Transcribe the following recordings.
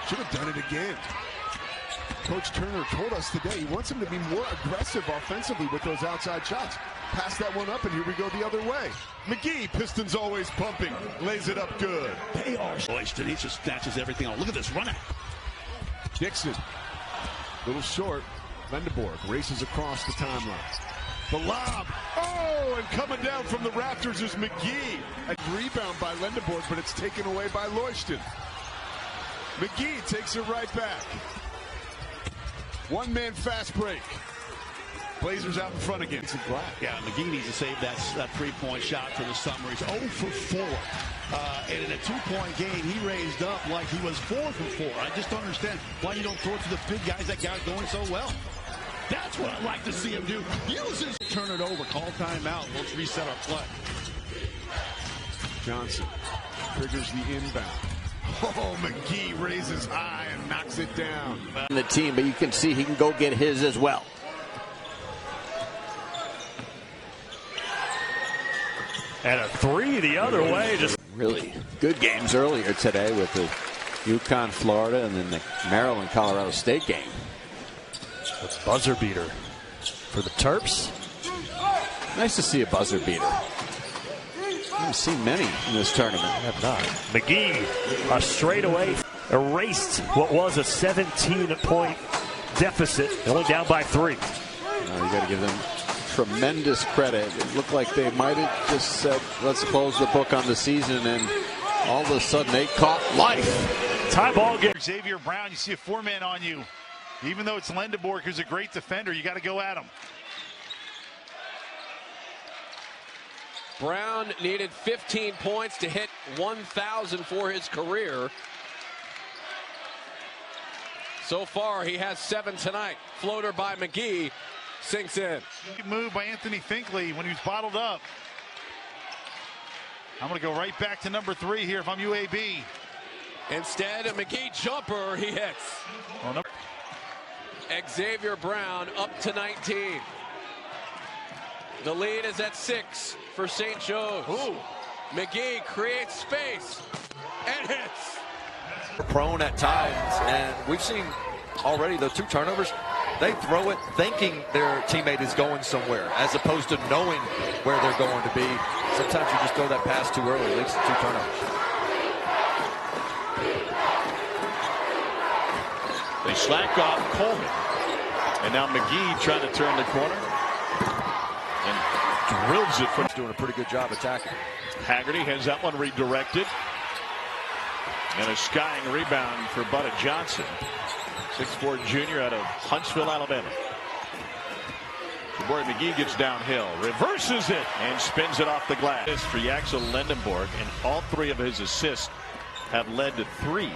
Should have done it again. Coach Turner told us today he wants him to be more aggressive offensively with those outside shots. Pass that one up, and here we go the other way. McGhee, Pistons always pumping, lays it up good. They are hoisted. He just snatches everything on. Look at this run out. Dixon, little short. Lendeborg races across the timeline. The lob. Oh, and coming down from the rafters is McGhee. A rebound by Lendeborg, but it's taken away by Leuston. McGhee takes it right back. One-man fast break. Blazers out in front again. Yeah, McGhee needs to save that three-point shot for the summer. He's 0 for 4. And in a two-point game, he raised up like he was 4 for 4. I just don't understand why you don't throw it to the big guys that got it going so well. That's what I'd like to see him do. Use his turn it over, call timeout. Let's reset our play. Johnson triggers the inbound. Oh, McGhee raises high and knocks it down. The team, but you can see he can go get his as well. And a three the other way. Just really good games earlier today with the UConn, Florida, and then the Maryland, Colorado State game. A buzzer beater for the Terps. Nice to see a buzzer beater. I've seen many in this tournament. I have not. McGhee, a straightaway, erased what was a 17-point deficit. Only down by 3. You got to give them tremendous credit. It looked like they might have just said, let's close the book on the season, and all of a sudden they caught life. Tie ball game. Xavier Brown, you see a 4-man on you. Even though it's Lendeborg, who's a great defender, you got to go at him. Brown needed 15 points to hit 1,000 for his career. So far, he has 7 tonight. Floater by McGhee sinks in. Good move by Anthony Finkley when he was bottled up. I'm going to go right back to number 3 here if I'm UAB. Instead, a McGhee jumper he hits. Oh, no. Xavier Brown up to 19. The lead is at 6 for St. Joe's. Ooh. McGhee creates space and hits. Prone at times, and we've seen already the 2 turnovers. They throw it thinking their teammate is going somewhere, as opposed to knowing where they're going to be. Sometimes you just throw that pass too early, leads to 2 turnovers. They slack off Coleman. And now McGhee trying to turn the corner. And drills it. He's doing a pretty good job attacking. Haggerty has that one redirected. And a skying rebound for Butta Johnson. 6'4" junior out of Huntsville, Alabama. JaBorri McGhee gets downhill, reverses it, and spins it off the glass. For Yaxel Lendeborg, and all 3 of his assists have led to threes.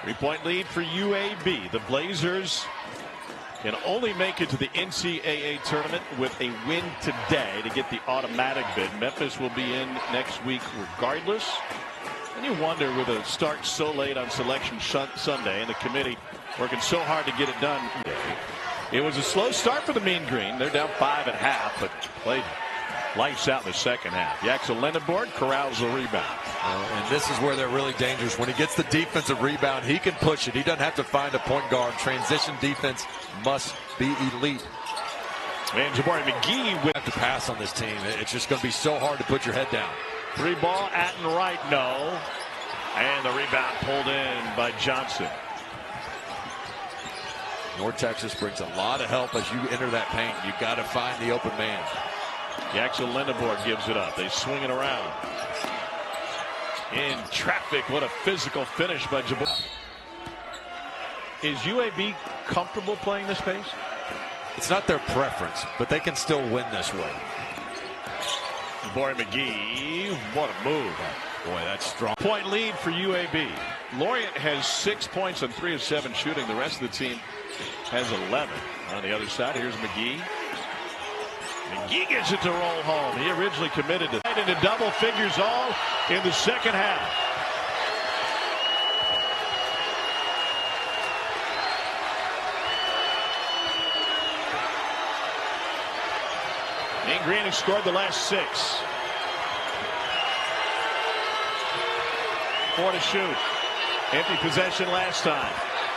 3-point lead for UAB. The Blazers can only make it to the NCAA tournament with a win today to get the automatic bid. Memphis will be in next week regardless. And you wonder, with a start so late on Selection Sunday and the committee working so hard to get it done. It was a slow start for the Mean Green. They're down 5 at half, but played lights out in the second half. Yaxel Lendeborg corrals the rebound. And this is where they're really dangerous. When he gets the defensive rebound, he can push it. He doesn't have to find a point guard. Transition defense must be elite. And JaBorri McGhee Have to pass on this team. It's just going to be so hard to put your head down. 3 ball at and right, no. And the rebound pulled in by Johnson. North Texas brings a lot of help as you enter that paint. You got to find the open man. Yaxel Lendeborg gives it up. They swing it around. In traffic, what a physical finish by JaBorri. Is UAB comfortable playing this pace? It's not their preference, but they can still win this way. JaBorri McGhee, what a move. Boy, that's strong. Point lead for UAB. Lorient has 6 points on 3 of 7 shooting. The rest of the team has 11. On the other side, here's McGhee. McGhee gets it to roll home. He originally committed to into double figures all in the second half. Mean Green has scored the last 6. 4 to shoot. Empty possession last time.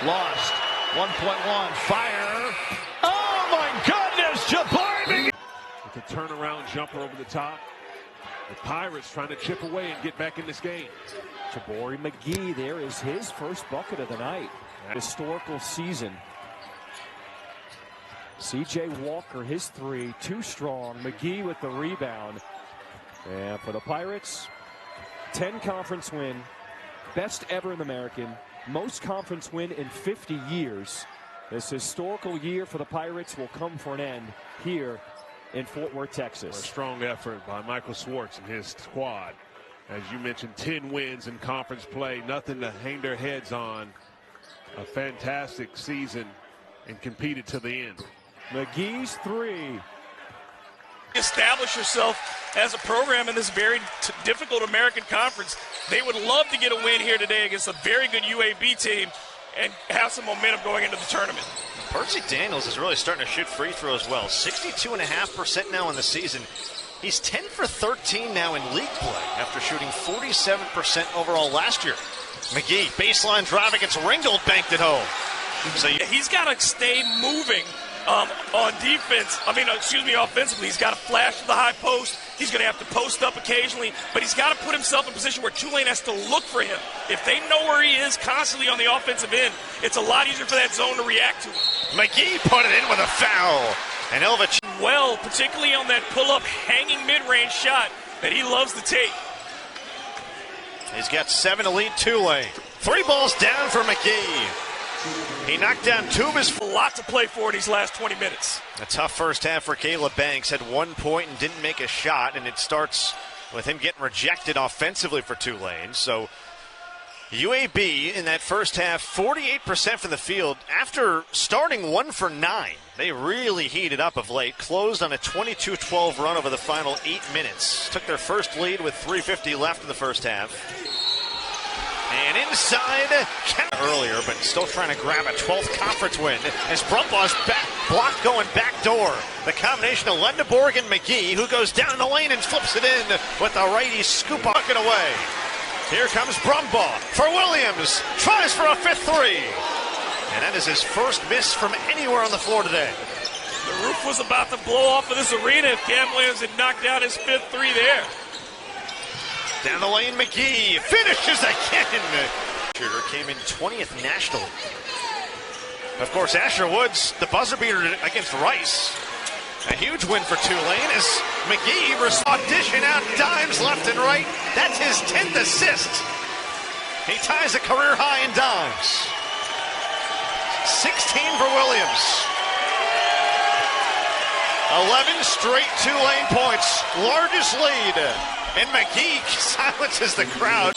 Lost. 1.1. Fire. Oh, my goodness. JaBorri. With a turnaround jumper over the top. The Pirates trying to chip away and get back in this game. JaBorri McGhee, there is his first bucket of the night. Historical season. C.J. Walker, his three, too strong. McGhee with the rebound. And for the Pirates, 10 conference win, best ever in the American, most conference win in 50 years. This historical year for the Pirates will come for an end here in Fort Worth, Texas. A strong effort by Michael Schwartz and his squad. As you mentioned, 10 wins in conference play, nothing to hang their heads on. A fantastic season and competed to the end. McGee's three. Establish yourself as a program in this very difficult American Conference. They would love to get a win here today against a very good UAB team and have some momentum going into the tournament. Percy Daniels is really starting to shoot free throws well. 62.5% now in the season. He's 10 for 13 now in league play after shooting 47% overall last year. McGhee, baseline drive against Ringgold, banked it home. So he's got to stay moving on defense. Offensively. He's got to flash to the high post. He's going to have to post up occasionally, but he's got to put himself in a position where Tulane has to look for him. If they know where he is constantly on the offensive end, it's a lot easier for that zone to react to him. McGhee put it in with a foul. And Elvich well, particularly on that pull-up hanging mid-range shot that he loves to take. He's got 7 to lead Tulane. 3 balls down for McGhee. He knocked down 2 of his. A lot to play for in these last 20 minutes. A tough first half for Caleb Banks. Had 1 point and didn't make a shot, and it starts with him getting rejected offensively for Tulane. So UAB in that first half, 48% from the field. After starting 1 for 9, they really heated up of late. Closed on a 22-12 run over the final 8 minutes. Took their first lead with 3:50 left in the first half. And inside, earlier, but still trying to grab a 12th conference win as Brumbaugh's block going back door. The combination of Lendeborg and McGhee, who goes down the lane and flips it in with the righty scoop bucket away. Here comes Brumbaugh for Williams. Tries for a 5th three. And that is his first miss from anywhere on the floor today. The roof was about to blow off of this arena if Cam Williams had knocked down his 5th three there. Down the lane, McGhee finishes again. Shooter came in 20th nationally. Of course, Asher Woods, the buzzer beater against Rice. A huge win for Tulane as McGhee dishing out dimes left and right. That's his 10th assist. He ties a career high in dimes. 16 for Williams. 11 straight Tulane points. Largest lead. And McGhee silences the crowd.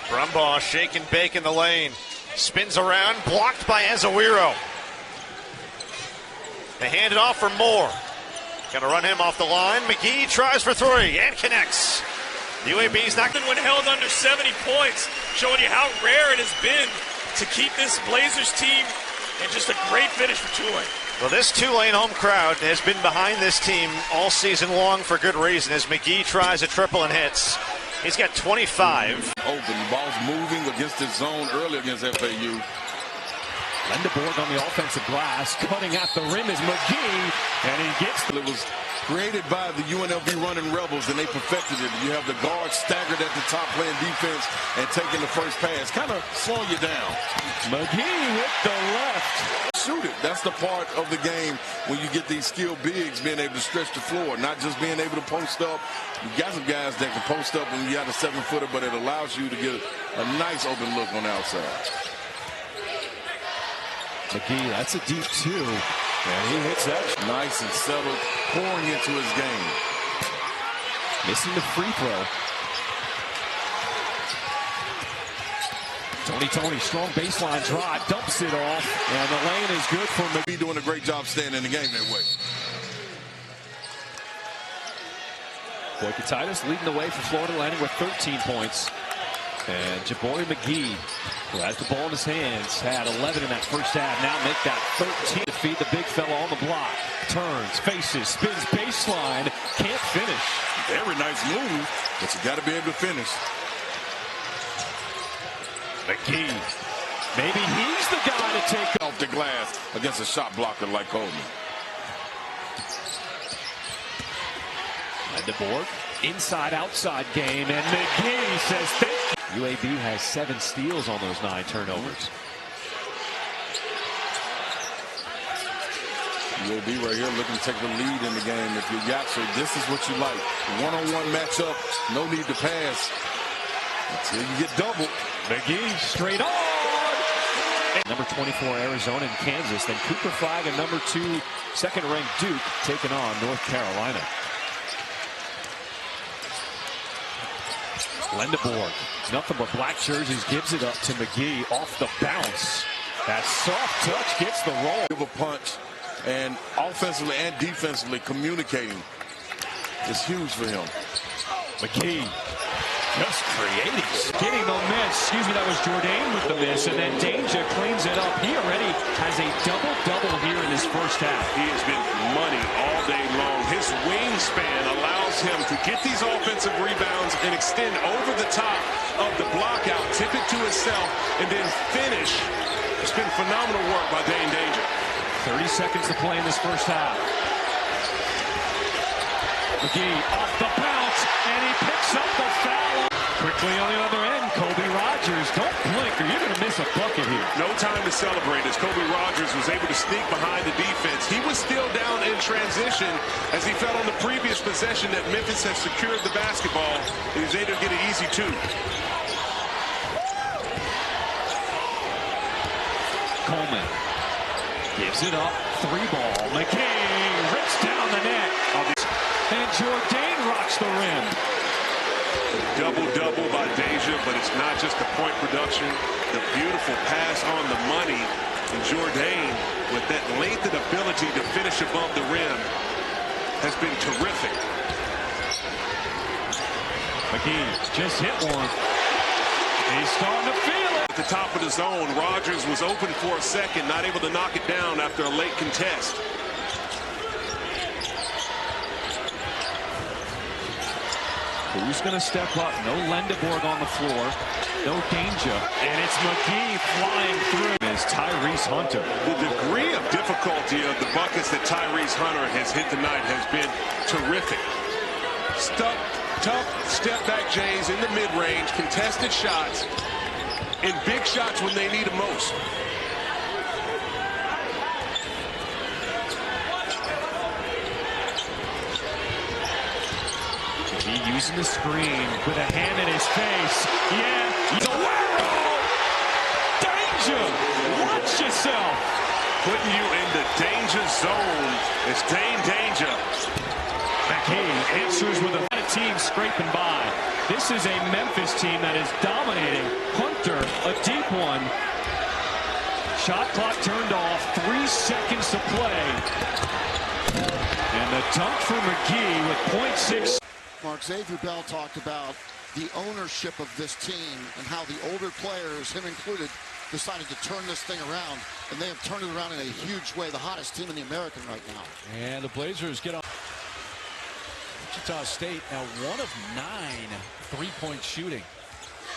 Brumbaugh shake and bake in the lane. Spins around, blocked by Azawiro. They hand it off for Moore. Gonna run him off the line. McGhee tries for 3 and connects. UAB's not when held under 70 points, showing you how rare it has been to keep this Blazers team, and just a great finish for Tulane. Well, this Tulane home crowd has been behind this team all season long for good reason as McGhee tries a triple and hits. He's got 25. Open, ball's moving against his zone early against FAU. Lendeborg on the offensive glass, cutting at the rim is McGhee, and he gets. It was created by the UNLV running Rebels, and they perfected it. You have the guards staggered at the top playing defense and taking the first pass, kind of slow you down. McGhee with the left. Shoot it. That's the part of the game when you get these skilled bigs being able to stretch the floor, not just being able to post up. You got some guys that can post up when you got a 7-footer, but it allows you to get a nice open look on the outside. McGhee, that's a deep 2. And he hits that. Nice and settled, pouring into his game. Missing the free throw. Tony, strong baseline drive, dumps it off, and the lane is good for McGhee. Doing a great job staying in the game that way. Boykatitis leading the way for Florida Atlantic with 13 points. And JaBorri McGhee, who has the ball in his hands, had 11 in that first half. Now make that 13 to feed the big fella on the block. Turns, faces, spins baseline, can't finish. Very nice move, but you got to be able to finish. McGhee. Maybe he's the guy to take off the glass against a shot blocker like Coleman. Vanderborg, inside-outside game, and McGhee says thank you. UAB has 7 steals on those 9 turnovers. UAB right here looking to take the lead in the game. If you're Yapster, this is what you like. One-on-one matchup, no need to pass until you get doubled. McGhee straight on. Number 24 Arizona and Kansas, then Cooper Flag and number 2 second-ranked Duke taking on North Carolina. Vanderborg, nothing but black jerseys, gives it up to McGhee off the bounce. That soft touch gets the roll. Give a punch, and offensively and defensively communicating is huge for him. McGhee just creating. Getting the miss. Excuse me, that was Jourdain with the miss, and then Danger cleans it up. He already has a double-double here in this first half. He has been money all day long. His wingspan allows him to get these offensive rebounds and extend over the top of the block out, tip it to himself, and then finish. It's been phenomenal work by Dane Danger. 30 seconds to play in this first half. McGhee off the bounce, and he picks up the foul. Quickly on the other end, Kobe Rogers. Don't blink or you're going to miss a bucket here. No time to celebrate as Kobe Rogers was able to sneak behind the defense. He was still down in transition as he felt on the previous possession that Memphis had secured the basketball. He was able to get an easy 2. Coleman gives it up. 3-ball. McGhee rips down the net. And Jourdain rocks the rim. Double-double by Deja, but it's not just the point production. The beautiful pass on the money. And Jourdain, with that length and ability to finish above the rim, has been terrific. McGhee just hit one. He's starting to feel it. At the top of the zone, Rogers was open for a second, not able to knock it down after a late contest. Who's going to step up? No Vanderborg on the floor. No Danger. And it's McGhee flying through. Is Tyrese Hunter. The degree of difficulty of the buckets that Tyrese Hunter has hit tonight has been terrific. Tough step-back Jays in the mid-range, contested shots, and big shots when they need them most. He using the screen with a hand in his face. Yeah. Danger. Watch yourself. Putting you in the danger zone is Dane Danger. McGhee answers with a team scraping by. This is a Memphis team that is dominating. Hunter, a deep one. Shot clock turned off. 3 seconds to play. And the dunk for McGhee with .6. Mark, Xavier Bell talked about the ownership of this team and how the older players, him included, decided to turn this thing around, and they have turned it around in a huge way. The hottest team in the American right now. And the Blazers get on. Wichita State now 1 of 9 3-point shooting.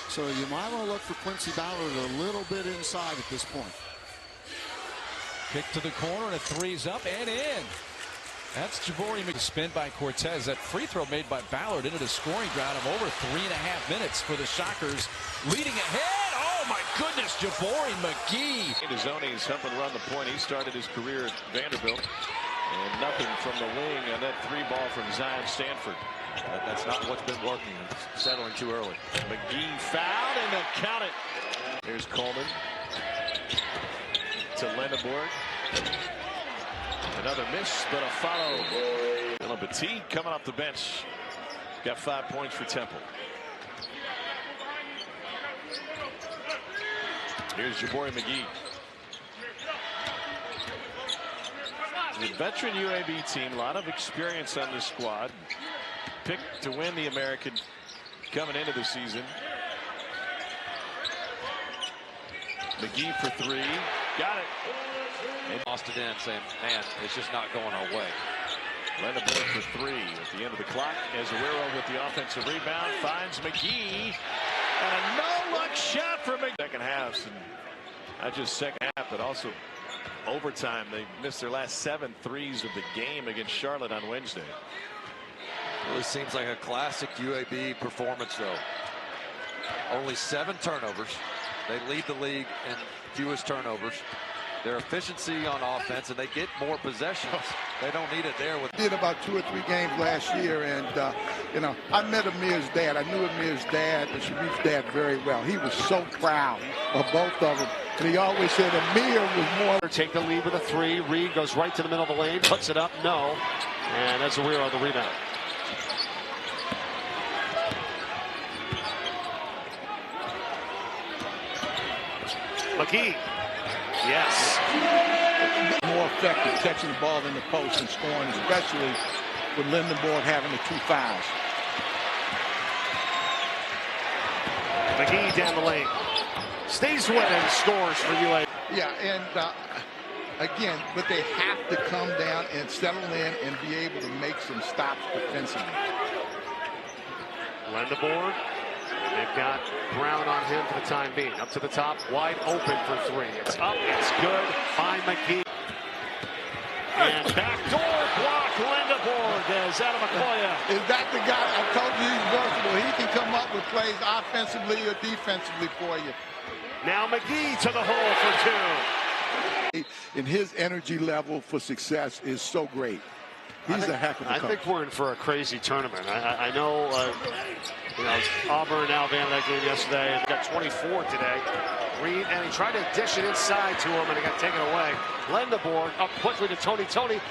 So you might want to look for Quincy Ballard a little bit inside at this point. Kick to the corner, and a 3's up and in. That's JaBorri. Spin by Cortez. That free throw made by Ballard into the scoring ground of over 3.5 minutes for the Shockers. Leading ahead. Oh, my goodness. JaBorri McGhee. Zoni's helping run the point. He started his career at Vanderbilt. And nothing from the wing on that 3-ball from Zion Stanford. That's not what's been working. Settling too early. McGhee fouled, and they'll count it. Here's Coleman to Vanderborg. Another miss, but a follow. Dylan Petit coming off the bench. Got 5 points for Temple. Here's JaBorri McGhee. The veteran UAB team, a lot of experience on this squad. Picked to win the American coming into the season. McGhee for 3. Got it. And lost it in, saying, man, it's just not going our way. Vanderborg for 3 at the end of the clock. Azuero with the offensive rebound finds McGhee. And a no-look shot for McGhee. Second half. Not just second half, but also overtime. They missed their last 7 threes of the game against Charlotte on Wednesday. Really seems like a classic UAB performance, though. Only 7 turnovers. They lead the league in fewest turnovers. Their efficiency on offense, and they get more possessions. They don't need it there. Did about 2 or 3 games last year, and you know, I met Amir's dad. I knew Amir's dad and Sharif's dad very well. He was so proud of both of them. And he always said Amir was more. Take the lead with a 3. Reed goes right to the middle of the lane, puts it up, no. And that's Weir on the rebound. McGhee. Yes. More effective catching the ball in the post and scoring, especially with Lindenborg having the 2 fouls. McGhee down the lane. Stays with and scores for UAB. Yeah, and again, but they have to come down and settle in and be able to make some stops defensively. Lindenborg. They've got Brown on him for the time being. Up to the top, wide open for 3. It's up, it's good by McGhee. And backdoor block, Lindenborg as out of Makoya. Is that the guy? I told you he's versatile. He can come up with plays offensively or defensively for you. Now McGhee to the hole for 2. And his energy level for success is so great. He's a heck of a coach. I think we're in for a crazy tournament. I know, you know, Auburn and Alabama that game yesterday, and got 24 today. Reed, and he tried to dish it inside to him, and it got taken away. Lindenborg up quickly to Tony.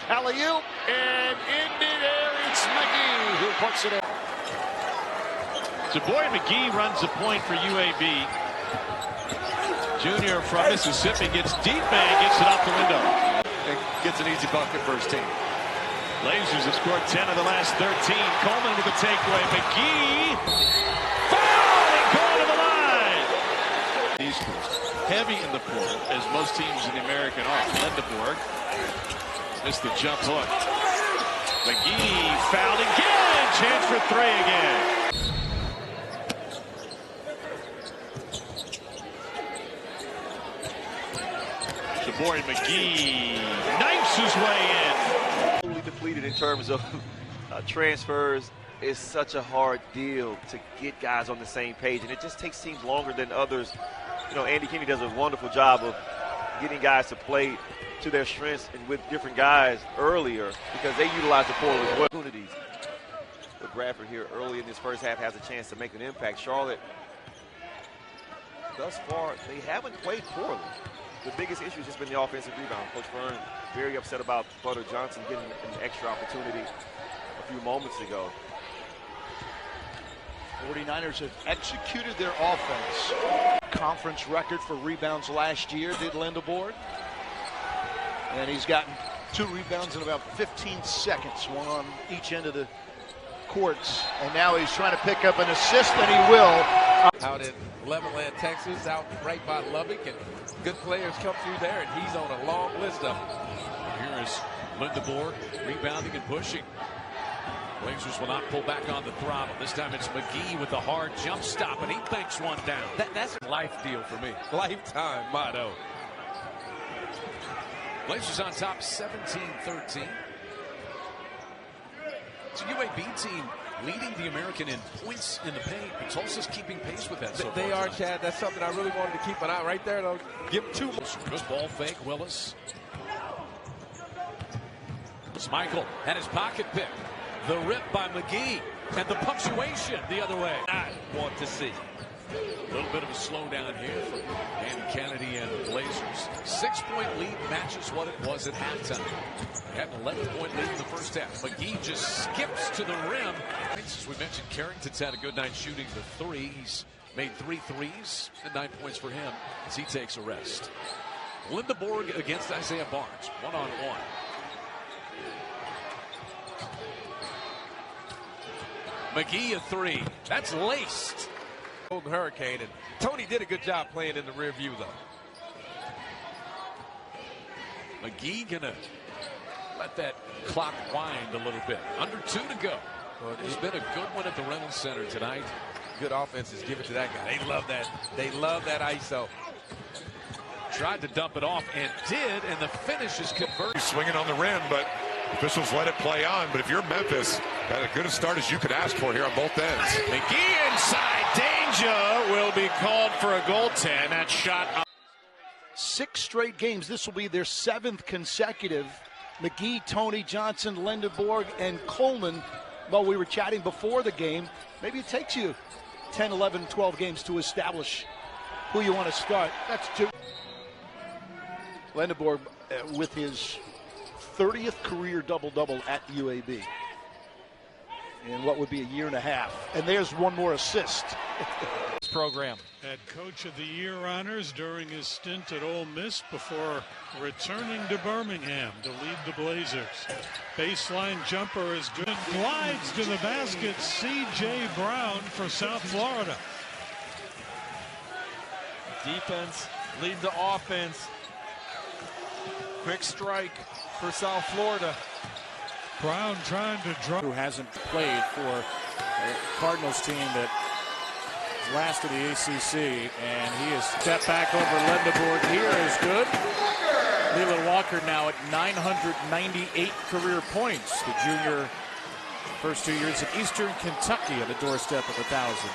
Alley-oop, and in midair, it's McGhee who puts it in. JaBorri McGhee runs the point for UAB. Junior from Mississippi gets deep and gets it off the window. And gets an easy bucket for his team. Blazers have scored 10 of the last 13. Coleman with the takeaway. McGhee. Foul and going to the line. These heavy in the portal, as most teams in the American are. Lindenborg missed the jump hook. McGhee fouled again. Chance for 3 again. JaBorri McGhee knifes his way in. Depleted in terms of transfers. Is such a hard deal to get guys on the same page, and it just takes teams longer than others. You know, Andy Kennedy does a wonderful job of getting guys to play to their strengths and with different guys earlier because they utilize the portal as well. Opportunities. But Bradford here early in this first half has a chance to make an impact. Charlotte, thus far, they haven't played poorly. The biggest issue has just been the offensive rebound. Coach Fern very upset about Butter Johnson getting an extra opportunity a few moments ago. 49ers have executed their offense. Conference record for rebounds last year, did Lindenborg. And he's gotten 2 rebounds in about 15 seconds, one on each end of the courts. And now he's trying to pick up an assist, and he will. Out in Levelland, Texas, out right by Lubbock, and good players come through there, and he's on a long list of them. Here is Lindenborg rebounding and pushing. Blazers will not pull back on the throttle. This time it's McGhee with a hard jump stop, and he banks one down. That's a life deal for me. Lifetime motto. Blazers on top 17-13. It's a UAB team leading the American in points in the paint, but Tulsa's keeping pace with that so far. They are, Chad. That's something I really wanted to keep an eye right there. Though. Give them 2 more. Good ball fake, Willis. Michael and his pocket pick. The rip by McGhee, and the punctuation the other way. I want to see. A little bit of a slowdown here for Andy Kennedy and the Blazers. 6-point lead matches what it was at halftime. They had an 11-point lead in the first half. McGhee just skips to the rim. As we mentioned, Carrington's had a good night shooting the 3. He's made 3 threes and 9 points for him as he takes a rest. Lindenborg against Isaiah Barnes, one-on-one. McGhee a 3. That's laced. Golden Hurricane, and Tony did a good job playing in the rear view, though. McGhee gonna let that clock wind a little bit. Under 2 to go. Well, it's been a good one at the Reynolds Center tonight. Good offenses, give it to that guy. They love that. They love that ISO. Tried to dump it off and did, and the finish is converted. Swinging on the rim, but officials let it play on. But if you're Memphis, got as good a start as you could ask for here on both ends. McGhee inside, danger, will be called for a goaltend. That shot up. 6 straight games. This will be their 7th consecutive. McGhee, Tony, Johnson, Lindenborg, and Coleman. Well, we were chatting before the game. Maybe it takes you 10, 11, 12 games to establish who you want to start. That's 2. Lindenborg with his 30th career double-double at UAB in what would be a year and a half. And there's one more assist. Program. Had Coach of the Year honors during his stint at Ole Miss before returning to Birmingham to lead the Blazers. Baseline jumper is good. Glides to the basket. C.J. Brown for South Florida. Defense lead to offense. Quick strike for South Florida. Brown trying to draw. Who hasn't played for a Cardinals team that last of the ACC, and he has stepped back over Lindenborg here is good. Leland Walker now at 998 career points. The junior, first 2 years at Eastern Kentucky on the doorstep of 1,000.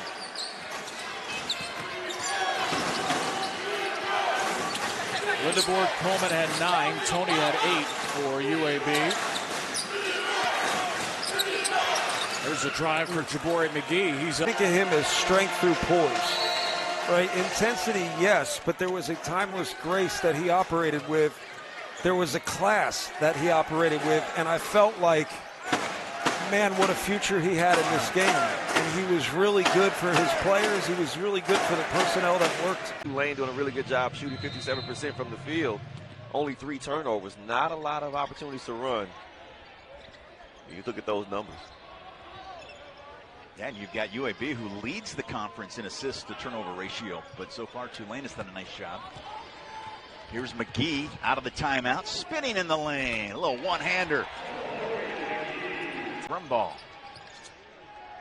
Lindenborg, Coleman had 9, Tony had 8 for UAB. There's a drive for JaBorri McGhee. He's think of him as strength through poise. Right? Intensity, yes, but there was a timeless grace that he operated with. There was a class that he operated with, and I felt like, man, what a future he had in this game. And he was really good for his players. He was really good for the personnel that worked. Tulane doing a really good job shooting 57% from the field. Only 3 turnovers. Not a lot of opportunities to run. You look at those numbers. Yeah, and you've got UAB who leads the conference in assists to turnover ratio. But so far, Tulane has done a nice job. Here's McGhee out of the timeout, spinning in the lane. A little one-hander. Rim ball.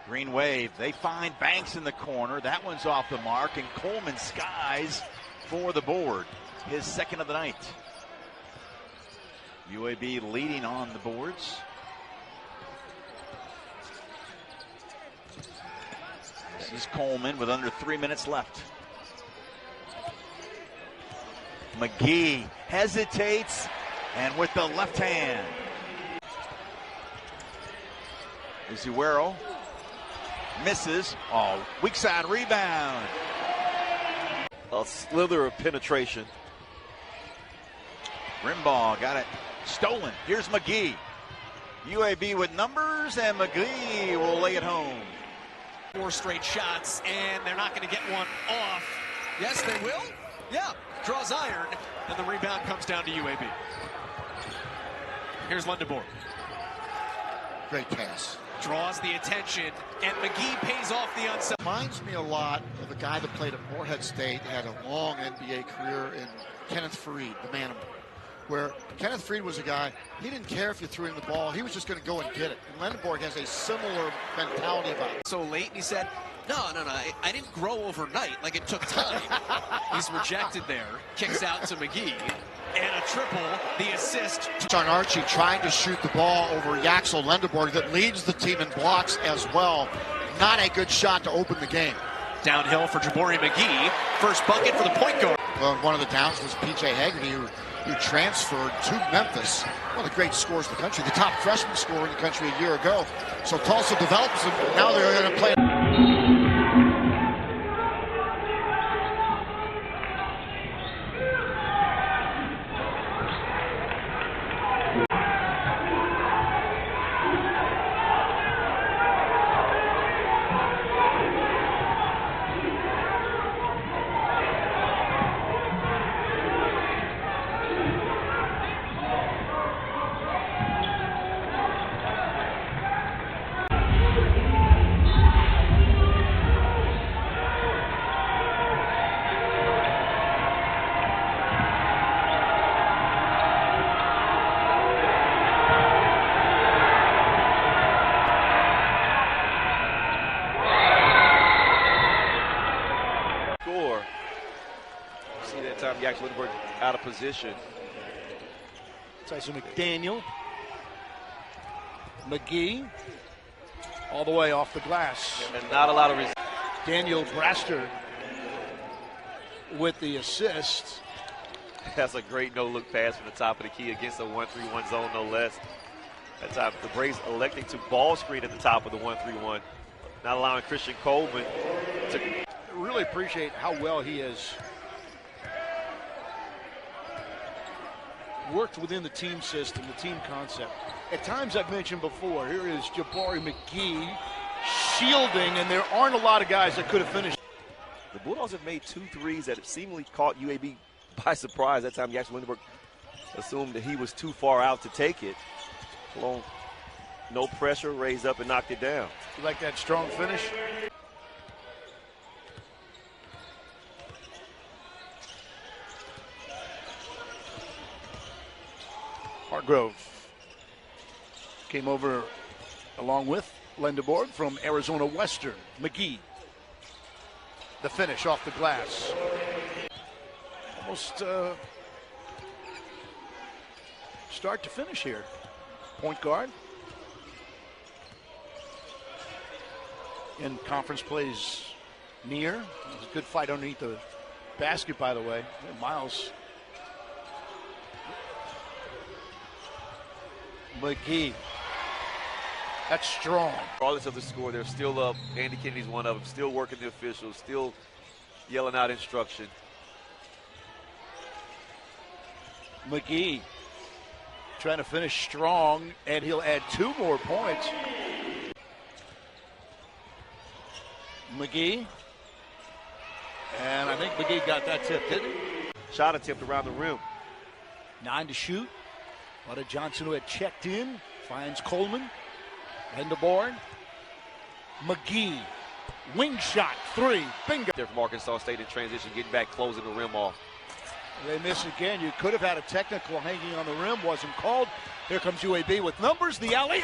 Green wave. They find Banks in the corner. That one's off the mark, and Coleman skies for the board. His 2nd of the night. UAB leading on the boards. This is Coleman with under 3 minutes left. McGhee hesitates, and with the left hand. Izuero misses. Oh, weak side rebound. A slither of penetration. Rim ball, got it stolen. Here's McGhee. UAB with numbers, and McGhee will lay it home. 4 straight shots, and they're not going to get one off. Yes, they will. Yeah, draws iron, and the rebound comes down to UAB. Here's Lindenborg. Great pass. Draws the attention, and McGhee pays off the onside. Reminds me a lot of a guy that played at Morehead State, had a long NBA career in Kenneth Faried, the Manimal, where Kenneth Faried was a guy, he didn't care if you threw him the ball, he was just going to go and get it. And Lindenborg has a similar mentality about it. So late, and he said, no, I didn't grow overnight, like it took time. He's rejected there, kicks out to McGhee, and a triple, the assist. John Archie trying to shoot the ball over Yaxel Lindenborg that leads the team in blocks as well. Not a good shot to open the game. Downhill for JaBorri McGhee, first bucket for the point guard. Well, one of the downs was P.J. Haggerty, who transferred to Memphis. One of the great scorers in the country, the top freshman scorer in the country a year ago. So Tulsa develops him. Now they're going to play. see that time Jackson Lindenberg out of position. Tyson McDaniel. McGhee. All the way off the glass. And not a lot of Daniel Braster with the assist. That's a great no-look pass from the top of the key against a 1-3-1 zone, no less. That time, the Braves electing to ball screen at the top of the 1-3-1, not allowing Christian Coleman to. Really appreciate how well he has worked within the team system, the team concept. At times, I've mentioned before, here is JaBorri McGhee shielding, and there aren't a lot of guys that could have finished. The Bulldogs have made 2 threes that have seemingly caught UAB by surprise. That time, Jackson Lindenberg assumed that he was too far out to take it. Long, no pressure, raised up and knocked it down. You like that strong finish? Hargrove came over along with Lindenberg from Arizona Western. McGhee, the finish off the glass. Almost start to finish here. Point guard. In conference plays near. It was a good fight underneath the basket, by the way. Miles McGhee. That's strong. Regardless of the score, they're still up. Andy Kennedy's one of them. Still working the officials. Still yelling out instruction. McGhee trying to finish strong, and he'll add 2 more points. McGhee. And I think McGhee got that tip, didn't he? Shot attempt around the rim. 9 to shoot. Oda Johnson, who had checked in, finds Coleman. Lindenberg. McGhee. Wing shot, 3. Bingo. There from Arkansas State in transition, getting back, closing the rim off. They miss again. You could have had a technical hanging on the rim. Wasn't called. Here comes UAB with numbers. The alley.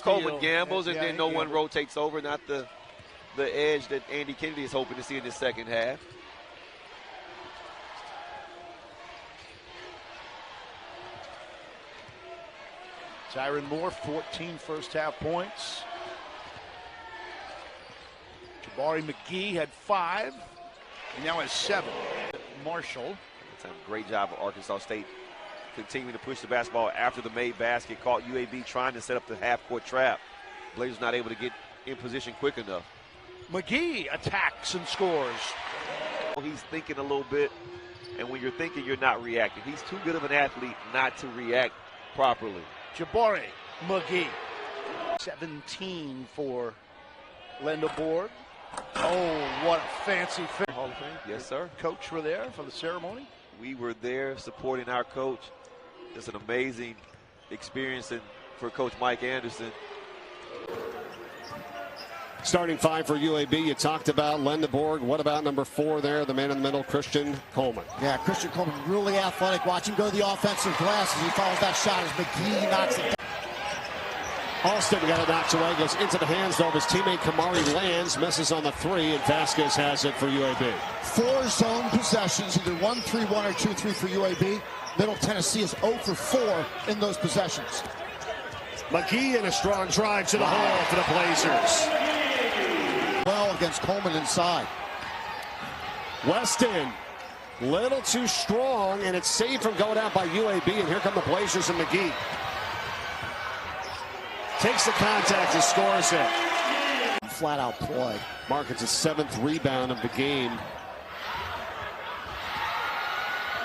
Coleman gambles, and then no one rotates over. Not the edge that Andy Kennedy is hoping to see in the second half. Tyron Moore, 14 first half points. JaBorri McGhee had 5. He now has 7. Marshall. Great job of Arkansas State continuing to push the basketball after the made basket. Caught UAB trying to set up the half-court trap. Blazers not able to get in position quick enough. McGhee attacks and scores. He's thinking a little bit, and when you're thinking, you're not reacting. He's too good of an athlete not to react properly. JaBorri McGhee. 17 for Lindenberg. Oh, what a fancy finish. Hall of Fame. Yes, sir. Coach were there for the ceremony. We were there supporting our coach. It's an amazing experience for Coach Mike Anderson. Starting 5 for UAB, you talked about Lindenberg. What about number 4 there, the man in the middle, Christian Coleman? Yeah, Christian Coleman, really athletic. Watch him go to the offensive glass as he follows that shot as McGhee knocks it down. Alston got it knocked away, goes into the hands of his teammate Kamari Lands, misses on the 3, and Vasquez has it for UAB. 4 zone possessions, either 1-3-1 or 2-3 for UAB. Middle Tennessee is 0 for 4 in those possessions. McGhee in a strong drive to the hole for the Blazers. Well against Coleman inside. Weston, little too strong, and it's saved from going out by UAB, and here come the Blazers and McGhee. Takes the contact and scores it. Flat out play. Markets his 7th rebound of the game.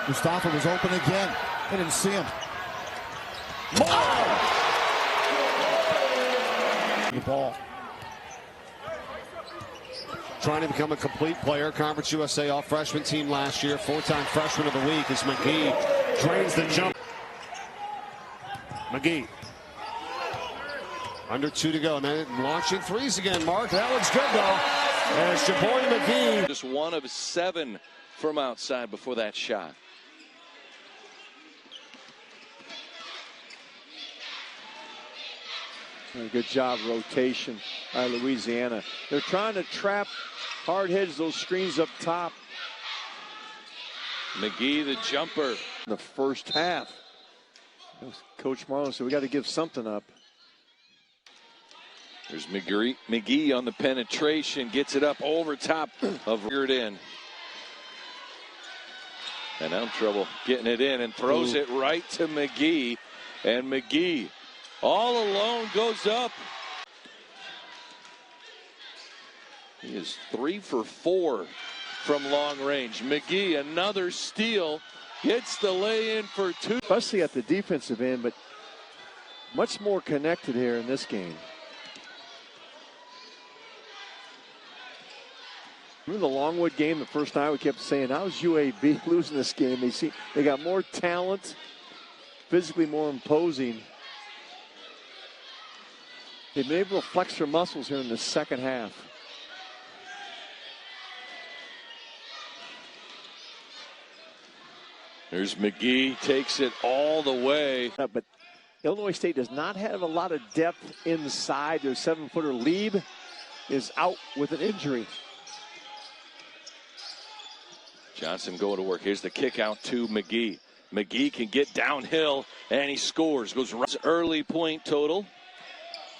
Mustafa was open again. They didn't see him. The ball. Trying to become a complete player. Conference USA All-Freshman team last year. 4-time freshman of the week as McGhee drains the jump. McGhee. Under 2 to go, and then launching threes again, Mark. That one's good, though. There's JaBorri McGhee. Just 1 of 7 from outside before that shot. Good job rotation by Louisiana. They're trying to trap hard heads, those screens up top. McGhee, the jumper. In the first half. Coach Marlin said we got to give something up. There's McGhee on the penetration, gets it up over top of it in. And now trouble getting it in and throws it right to McGhee. And McGhee all alone goes up. He is 3 for 4 from long range. McGhee, another steal, gets the lay in for 2. Especially at the defensive end, but much more connected here in this game. Remember the Longwood game the first night? We kept saying, how's UAB losing this game? They got more talent, physically more imposing. They've been able to flex their muscles here in the second half. There's McGhee, takes it all the way. But Illinois State does not have a lot of depth inside. Their 7-footer Lieb is out with an injury. Johnson going to work. Here's the kick out to McGhee. McGhee can get downhill, and he scores. Goes right. Early point total.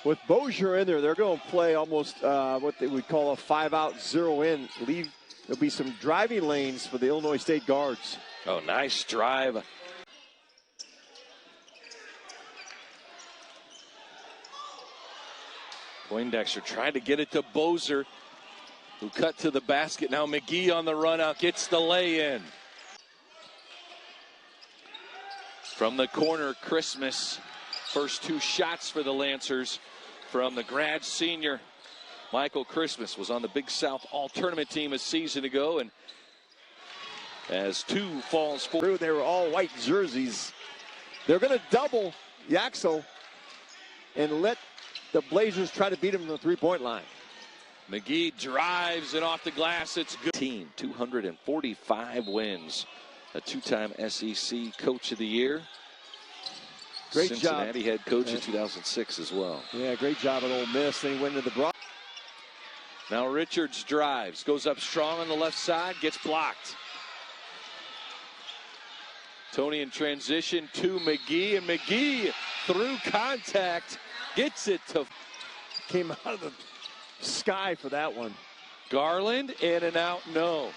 With Bozier in there, they're going to play almost what they would call a 5-out, 0-in. There'll be some driving lanes for the Illinois State guards. Oh, nice drive. Poindexter tried to get it to Bozier, who cut to the basket. Now McGhee on the run out, gets the lay-in. From the corner, Christmas. First 2 shots for the Lancers from the grad senior. Michael Christmas was on the Big South All-Tournament team a season ago, and as 2 falls forward. They were all white jerseys. They're going to double Yaxel and let the Blazers try to beat him from the three-point line. McGhee drives and off the glass. It's good. Team 245 wins. A 2-time SEC Coach of the Year. Great Cincinnati job. Head coach in 2006 as well. Yeah, great job at Ole Miss. Then he went into the Bronx. Now Richards drives, goes up strong on the left side, gets blocked. Tony in transition to McGhee, and McGhee through contact gets it to. Came out of the sky for that one. Garland in and out, no.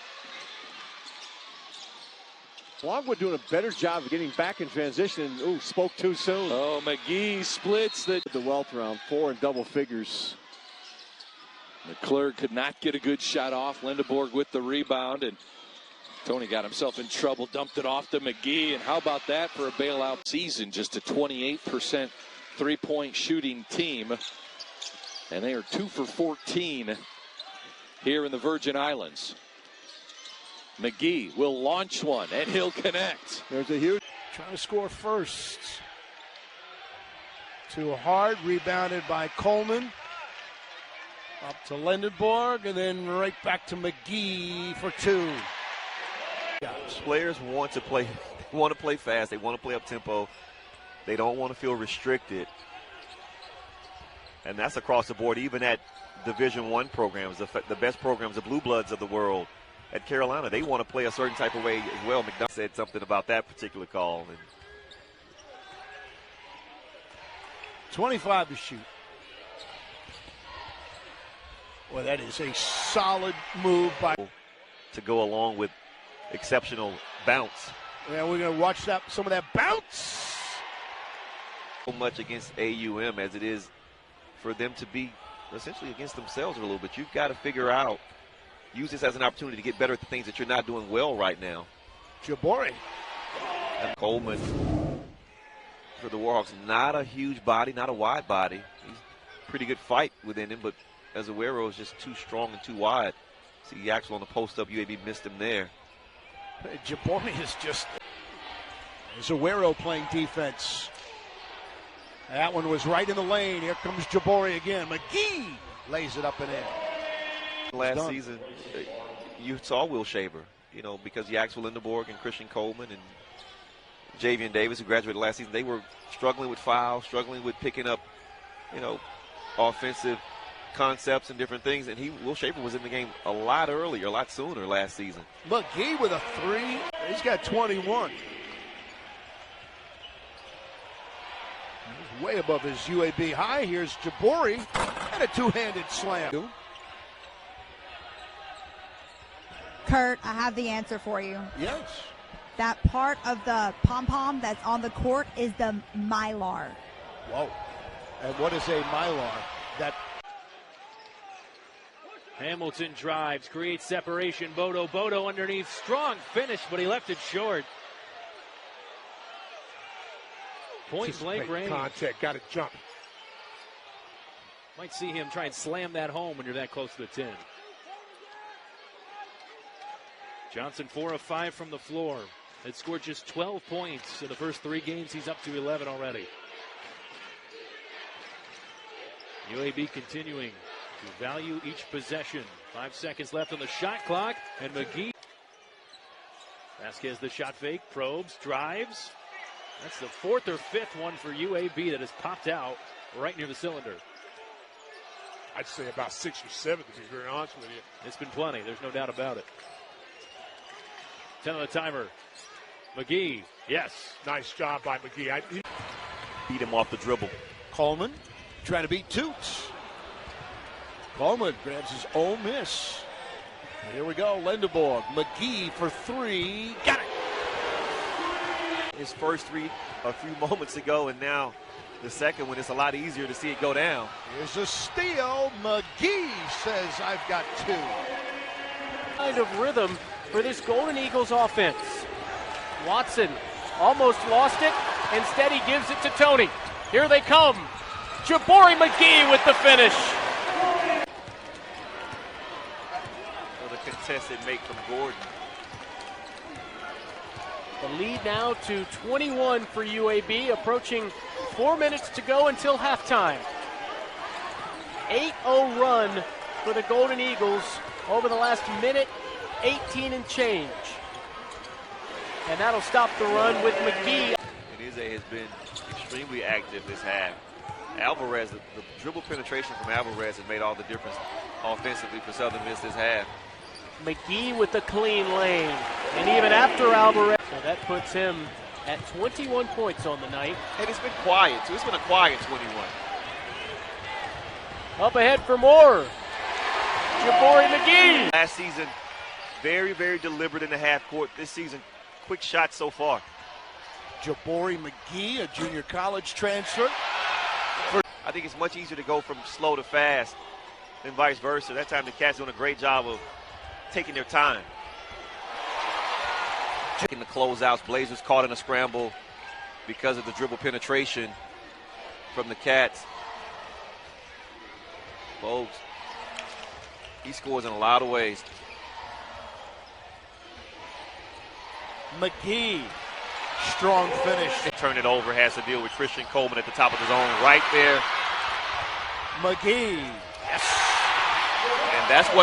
Longwood doing a better job of getting back in transition. Ooh, spoke too soon. Oh, McGhee splits the wealth round, 4 in double figures. McClure could not get a good shot off. Lindeborg with the rebound, and Tony got himself in trouble, dumped it off to McGhee, and how about that for a bailout season? Just a 28% three-point shooting team, and they are 2 for 14 here in the Virgin Islands. McGhee will launch one, and he'll connect. There's a huge. Trying to score first. Too hard, rebounded by Coleman. Up to Lindenborg, and then right back to McGhee for 2. Players want to play fast. They want to play up tempo. They don't want to feel restricted. And that's across the board, even at Division I programs, the best programs, the Blue Bloods of the world. At Carolina, they want to play a certain type of way as well. McDonough said something about that particular call. And 25 to shoot. Well, that is a solid move by. To go along with exceptional bounce. Yeah, we're going to watch some of that bounce. So much against AUM as it is for them to be essentially against themselves a little bit. You've got to figure out, use this as an opportunity to get better at the things that you're not doing well right now. JaBorri. And Coleman for the Warhawks, not a huge body, not a wide body. He's a pretty good fight within him, but Azuero is just too strong and too wide. See Yaxel on the post up, UAB missed him there. JaBorri is just Azuero playing defense. That one was right in the lane. Here comes JaBorri again. McGhee lays it up and in. Last season, you saw Will Shaver, because Yaxel Lindeborg and Christian Coleman and Javian Davis, who graduated last season, they were struggling with fouls, struggling with picking up, offensive concepts and different things. And Will Shaver was in the game a lot earlier, a lot sooner last season. McGhee with a 3. He's got 21. He's way above his UAB high. Here's JaBorri and a two-handed slam. Kurt, I have the answer for you. Yes. That part of the pom-pom that's on the court is the mylar. Whoa. And what is a mylar? That Hamilton drives, creates separation. Bodo underneath. Strong finish, but he left it short. Point blank range. Contact, got to jump. Might see him try and slam that home when you're that close to the 10. Johnson 4 of 5 from the floor. Had scored just 12 points in the first 3 games. He's up to 11 already. UAB continuing to value each possession. 5 seconds left on the shot clock, and McGhee. Vasquez the shot fake, probes, drives. That's the 4th or 5th one for UAB that has popped out right near the cylinder. I'd say about 6 or 7, to be very honest with you. It's been plenty. There's no doubt about it. 10 on the timer. McGhee, yes. Nice job by McGhee. Beat him off the dribble. Coleman trying to beat Toots. Coleman grabs his own miss. And here we go, Lindeborg. McGhee for 3. Got it. His first 3 a few moments ago, and now the second one, it's a lot easier to see it go down. Here's a steal. McGhee says, I've got 2. Kind of rhythm for this Golden Eagles offense. Watson almost lost it. Instead, he gives it to Tony. Here they come. JaBorri McGhee with the finish. For the contested make from Gordon. The lead now to 21 for UAB, approaching 4 minutes to go until halftime. 8-0 run for the Golden Eagles over the last minute, 18 and change. And that'll stop the run with McGhee. Enize has been extremely active this half. Alvarez, the dribble penetration from Alvarez has made all the difference offensively for Southern Miss this half. McGhee with a clean lane. And even after Alvarez, so that puts him at 21 points on the night. And it's been quiet, too. It's been a quiet 21. Up ahead for more. JaBorri McGhee. Last season, very, very deliberate in the half court. This season, quick shots so far. JaBorri McGhee, a junior college transfer. I think it's much easier to go from slow to fast than vice versa. That time the Cats doing a great job of taking their time. Checking the closeouts. Blazers caught in a scramble because of the dribble penetration from the Cats. Bogues, he scores in a lot of ways. McGhee, strong finish. Turn it over, has to deal with Christian Coleman at the top of his own right there. McGhee, yes. And that's what